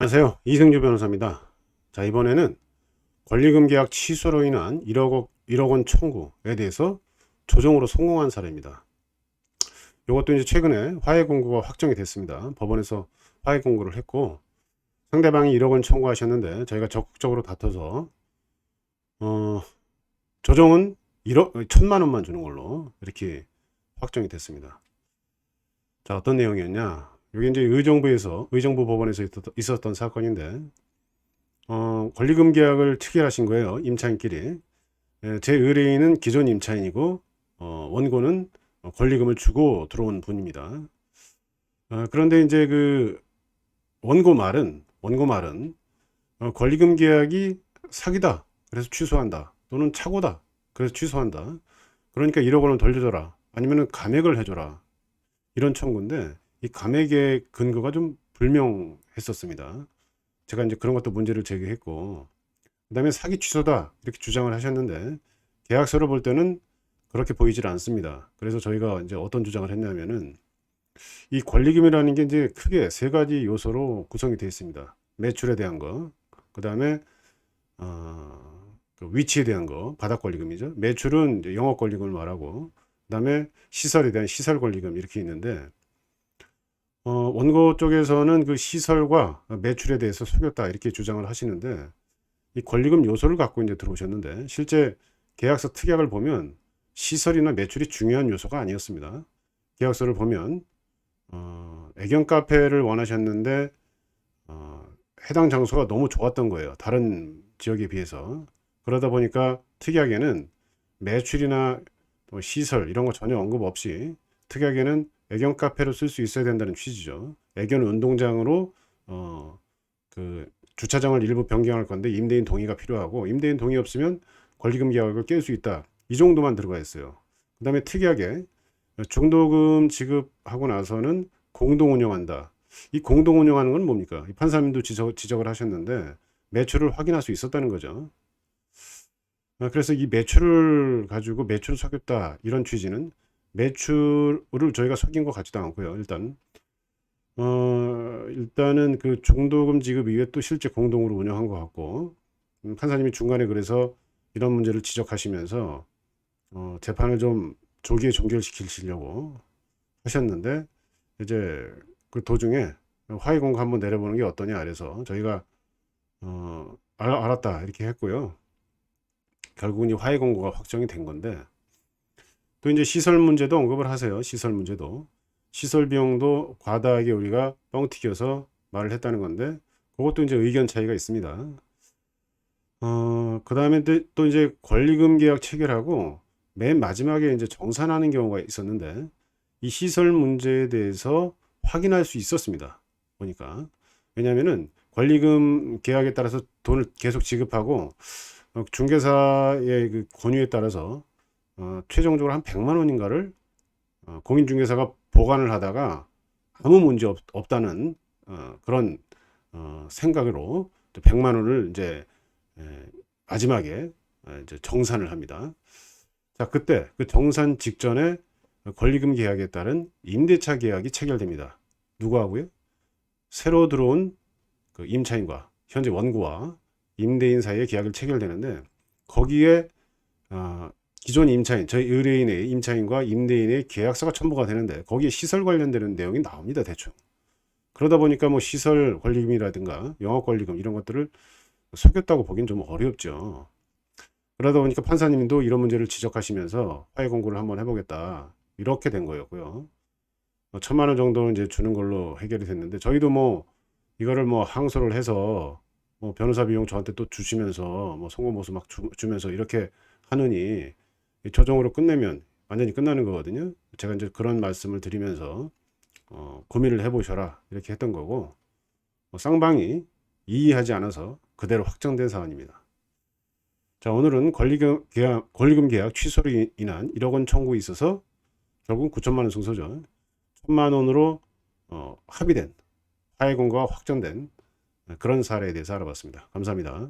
안녕하세요. 이승주 변호사입니다. 자, 이번에는 권리금 계약 취소로 인한 1억 원 청구에 대해서 조정으로 성공한 사례입니다. 이것도 이제 최근에 화해 공고가 확정이 됐습니다. 법원에서 화해 공고를 했고, 상대방이 1억 원 청구하셨는데 저희가 적극적으로 다퉈서 조정은 1천만 원만 주는 걸로 이렇게 확정이 됐습니다. 자, 어떤 내용이었냐? 이게 이제 의정부 법원에서 있었던 사건인데, 권리금 계약을 체결하신 거예요. 임차인끼리. 제 의뢰인은 기존 임차인이고, 원고는 권리금을 주고 들어온 분입니다. 그런데 이제 그 원고 말은 권리금 계약이 사기다. 그래서 취소한다. 또는 착오다. 그래서 취소한다. 그러니까 1억 원을 돌려줘라. 아니면은 감액을 해줘라. 이런 청구인데, 이 감액의 근거가 좀 불명했었습니다. 제가 이제 그런 것도 문제를 제기했고, 그 다음에 사기 취소다 이렇게 주장을 하셨는데, 계약서를 볼 때는 그렇게 보이질 않습니다. 그래서 저희가 이제 어떤 주장을 했냐면은, 이 권리금이라는 게 이제 크게 세 가지 요소로 구성이 되어 있습니다. 매출에 대한 거, 그 다음에 그 위치에 대한 거, 바닥 권리금이죠. 매출은 이제 영업 권리금을 말하고, 그 다음에 시설에 대한 시설 권리금 이렇게 있는데, 원고 쪽에서는 그 시설과 매출에 대해서 속였다 이렇게 주장을 하시는데, 이 권리금 요소를 갖고 이제 들어오셨는데, 실제 계약서 특약을 보면 시설이나 매출이 중요한 요소가 아니었습니다. 계약서를 보면 애견 카페를 원하셨는데 해당 장소가 너무 좋았던 거예요. 다른 지역에 비해서. 그러다 보니까 특약에는 매출이나 시설 이런 거 전혀 언급 없이 특약에는 애견 카페로 쓸 수 있어야 된다는 취지죠. 애견 운동장으로 그 주차장을 일부 변경할 건데 임대인 동의가 필요하고, 임대인 동의 없으면 권리금 계약을 깰 수 있다. 이 정도만 들어가 있어요. 그 다음에 특약에 중도금 지급하고 나서는 공동 운영한다. 이 공동 운영하는 건 뭡니까? 이 판사님도 지적을 하셨는데 매출을 확인할 수 있었다는 거죠. 그래서 이 매출을 가지고 매출을 속였다 이런 취지는, 매출을 저희가 속인 것 같지도 않고요. 일단은 그 중도금 지급 이후에 또 실제 공동으로 운영한 것 같고, 판사님이 중간에 그래서 이런 문제를 지적하시면서 재판을 좀 조기에 종결시키려고 하셨는데, 이제 그 도중에 화해 공고 한번 내려보는 게 어떠냐 그래서 저희가 알았다 이렇게 했고요. 결국은 이 화해 공고가 확정이 된 건데, 또 이제 시설 문제도 언급을 하세요. 시설 문제도. 시설 비용도 과다하게 우리가 뻥튀겨서 말을 했다는 건데, 그것도 이제 의견 차이가 있습니다. 그 다음에 또 이제 권리금 계약 체결하고 맨 마지막에 이제 정산하는 경우가 있었는데, 이 시설 문제에 대해서 확인할 수 있었습니다. 보니까. 왜냐면은 권리금 계약에 따라서 돈을 계속 지급하고, 중개사의 그 권유에 따라서 최종적으로 한 100만 원인가를 공인중개사가 보관을 하다가 아무 문제 없다는 그런 생각으로 100만 원을 이제 마지막에 이제 정산을 합니다. 자, 그때 그 정산 직전에 권리금 계약에 따른 임대차 계약이 체결됩니다. 누구하고요? 새로 들어온 그 임차인과 현재 원고와 임대인 사이에 계약을 체결되는데, 거기에 기존 임차인, 저희 의뢰인의 임차인과 임대인의 계약서가 첨부가 되는데, 거기에 시설 관련되는 내용이 나옵니다. 대충. 그러다 보니까 뭐 시설 권리금이라든가 영업 권리금 이런 것들을 속였다고 보기는 좀 어렵죠. 그러다 보니까 판사님도 이런 문제를 지적하시면서 화해 공고를 한번 해보겠다 이렇게 된 거였고요. 1,000만 원 정도는 이제 주는 걸로 해결이 됐는데, 저희도 뭐 이거를 뭐 항소를 해서 뭐 변호사 비용 저한테 또 주시면서 뭐 송금보수 막 주면서 이렇게 하느니 조정으로 끝내면 완전히 끝나는 거거든요. 제가 이제 그런 말씀을 드리면서 고민을 해보셔라 이렇게 했던 거고, 쌍방이 이의하지 않아서 그대로 확정된 사안입니다. 자, 오늘은 권리금 계약 취소로 인한 1억 원 청구에 있어서 결국 9천만 원 승소죠. 1천만 원으로 합의된 화해 공고가 확정된 그런 사례에 대해서 알아봤습니다. 감사합니다.